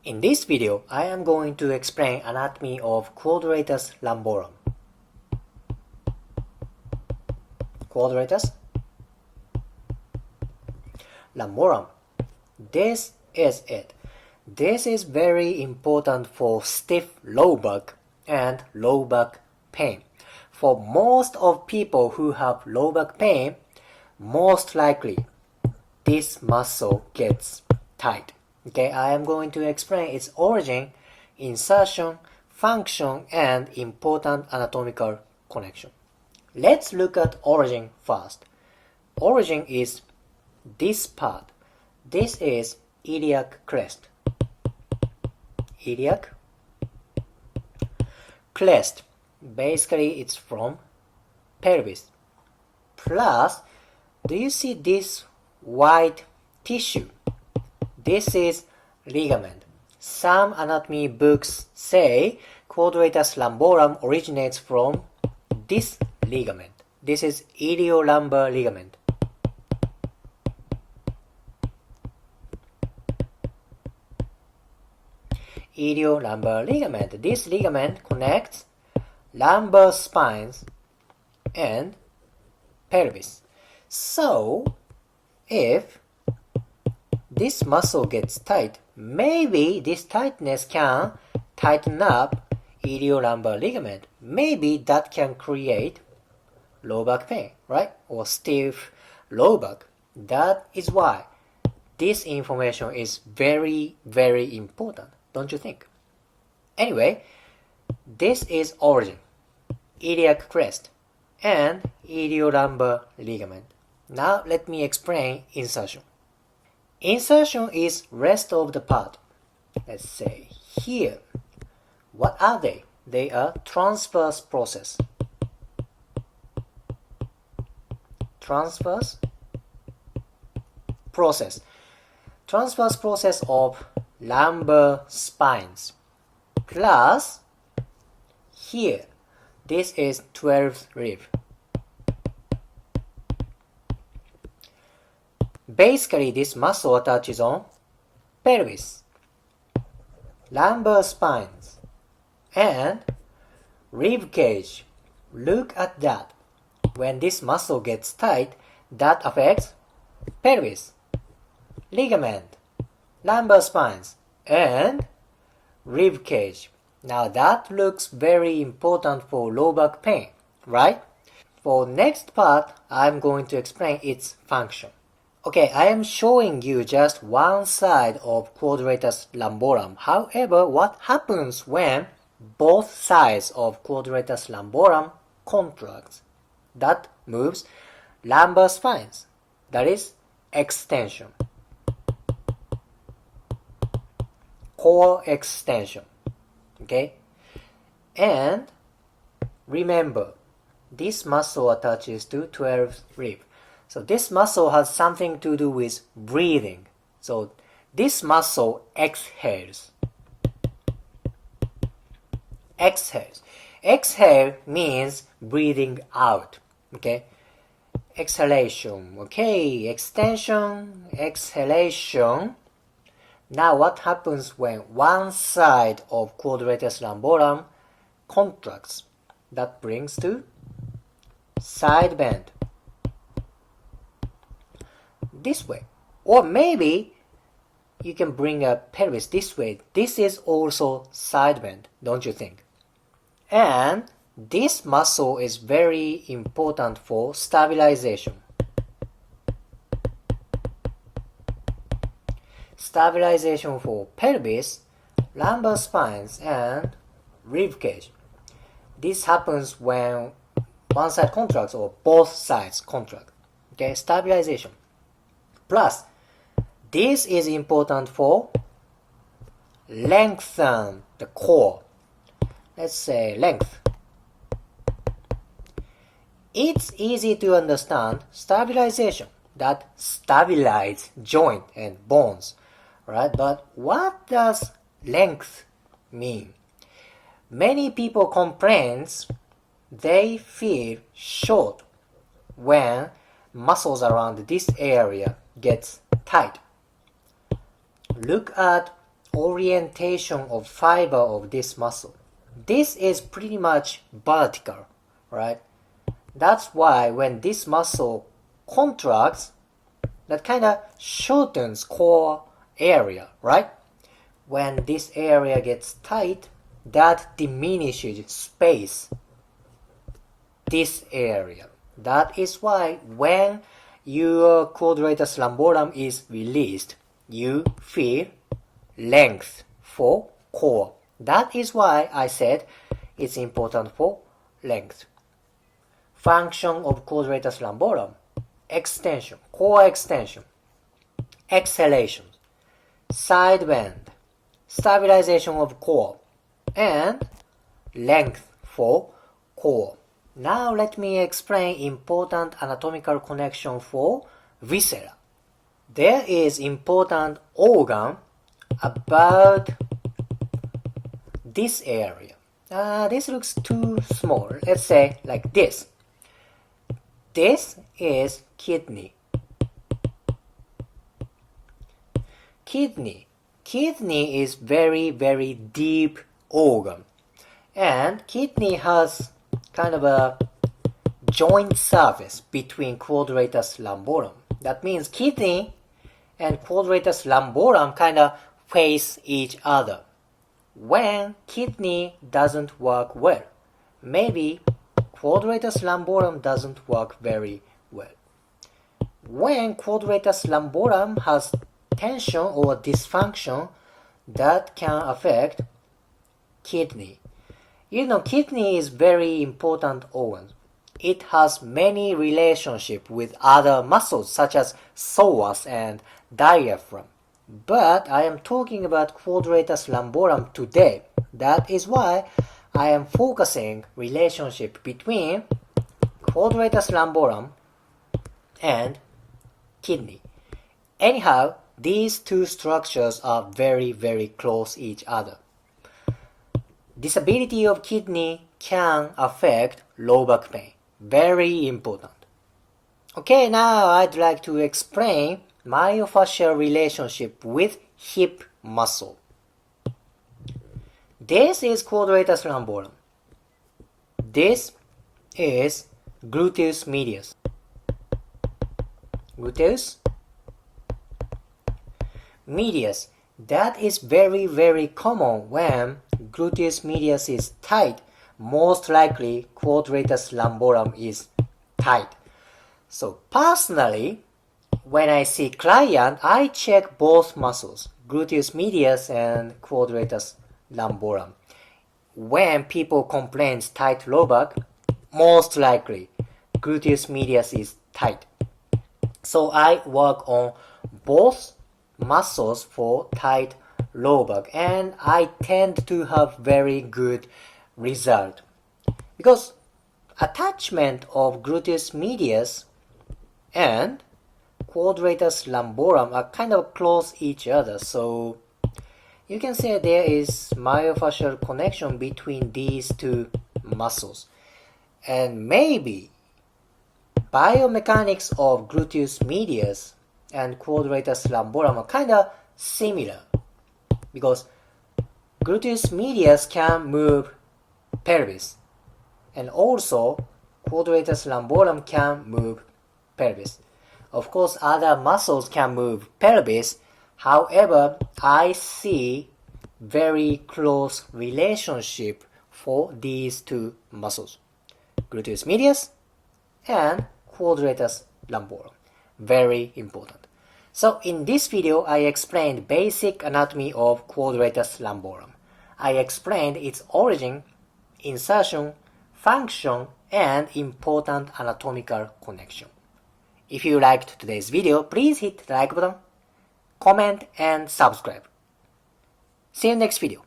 In this video, I am going to explain anatomy of quadratus lumborum. Quadratus lumborum. This is it. This is very important for stiff low back and low back pain. For most of people who have low back pain, most likely this muscle gets tight. Okay, I am going to explain its origin, insertion, function, and important anatomical connection. Let's look at origin first. Origin is this part. This is iliac crest. Iliac crest. Basically, it's from pelvis. Plus, do you see this white tissue? This is ligament. Some anatomy books say quadratus lumborum originates from this ligament. This is iliolumbar ligament. Iliolumbar ligament. This ligament connects lumbar spines and pelvis. So, if this muscle gets tight, maybe this tightness can tighten up iliolumbar ligament. Maybe that can create low back pain, right? Or stiff low back. That is why this information is very, very important, don't you think? Anyway, this is origin, iliac crest, and iliolumbar ligament. Now let me explain insertion. Insertion is rest of the part. Let's say here. What are they? They are transverse process. Transverse process. Transverse process of lumbar spines. Plus, here, this is 12th rib. Basically, this muscle attaches on pelvis, lumbar spines, and rib cage. Look at that. When this muscle gets tight, that affects pelvis, ligament, lumbar spines, and rib cage. Now that looks very important for low back pain, right? For next part, I'm going to explain its function. Okay, I am showing you just one side of quadratus lumborum. However, what happens when both sides of quadratus lumborum contracts? That moves lumbar spines. That is extension. Core extension. Okay? And remember, this muscle attaches to 12th rib. So this muscle has something to do with breathing. So this muscle exhales. Exhales. Exhale means breathing out. Okay? Exhalation. Okay, extension, exhalation. Now what happens when one side of quadratus lumborum contracts? That brings to side bend. This way, or maybe you can bring a pelvis this way. This is also side bend, don't you think? And this muscle is very important for stabilization. Stabilization for pelvis, lumbar spines, and rib cage. This happens when one side contracts or both sides contract. Okay, stabilization. Plus, this is important for lengthen the core. Let's say length. It's easy to understand stabilization, that stabilize joint and bones, right? But what does length mean? Many people complain they feel short when muscles around this area gets tight. Look at orientation of fiber of this muscle. This is pretty much vertical, right? That's why when this muscle contracts, that kind of shortens core area, right? When this area gets tight, that diminishes space, this area. That is why when your quadratus lumborum is released, you feel length for core. That is why I said it's important for length. Function of quadratus lumborum: extension, core extension, exhalation, side bend, stabilization of core, and length for core. Now let me explain important anatomical connection for viscera. There is important organ about this area. This looks too small. Let's say like this. This is kidney. Kidney is very deep organ, and kidney has kind of a joint surface between quadratus lumborum. That means kidney and quadratus lumborum kind of face each other. When kidney doesn't work well, maybe quadratus lumborum doesn't work very well. When quadratus lumborum has tension or dysfunction, that can affect kidney. You know, kidney is very important organ. It has many relationships with other muscles such as psoas and diaphragm. But I am talking about quadratus lumborum today. That is why I am focusing relationship between quadratus lumborum and kidney. Anyhow, these two structures are very close each other. Disability of kidney can affect low back pain. Very important. Okay, now I'd like to explain myofascial relationship with hip muscle. This is quadratus lumborum. This is gluteus medius. Gluteus medius. That is very common when gluteus medius is tight. Most likely quadratus lumborum is tight. So personally, when I see client, I check both muscles, gluteus medius and quadratus lumborum. When people complain tight low back, most likely gluteus medius is tight. So I work on both muscles for tight low back, and I tend to have very good result because attachment of gluteus medius and quadratus lumborum are kind of close each other, so you can say there is myofascial connection between these two muscles. And maybe biomechanics of gluteus medius and quadratus lumborum are kind of similar because gluteus medius can move pelvis and also quadratus lumborum can move pelvis. Of course, other muscles can move pelvis. However, I see very close relationship for these two muscles, gluteus medius and quadratus lumborum. Very important. So in this video, I explained basic anatomy of quadratus lumborum. I explained its origin, insertion, function, and important anatomical connection. If you liked today's video, please hit the like button, comment, and subscribe. See you next video.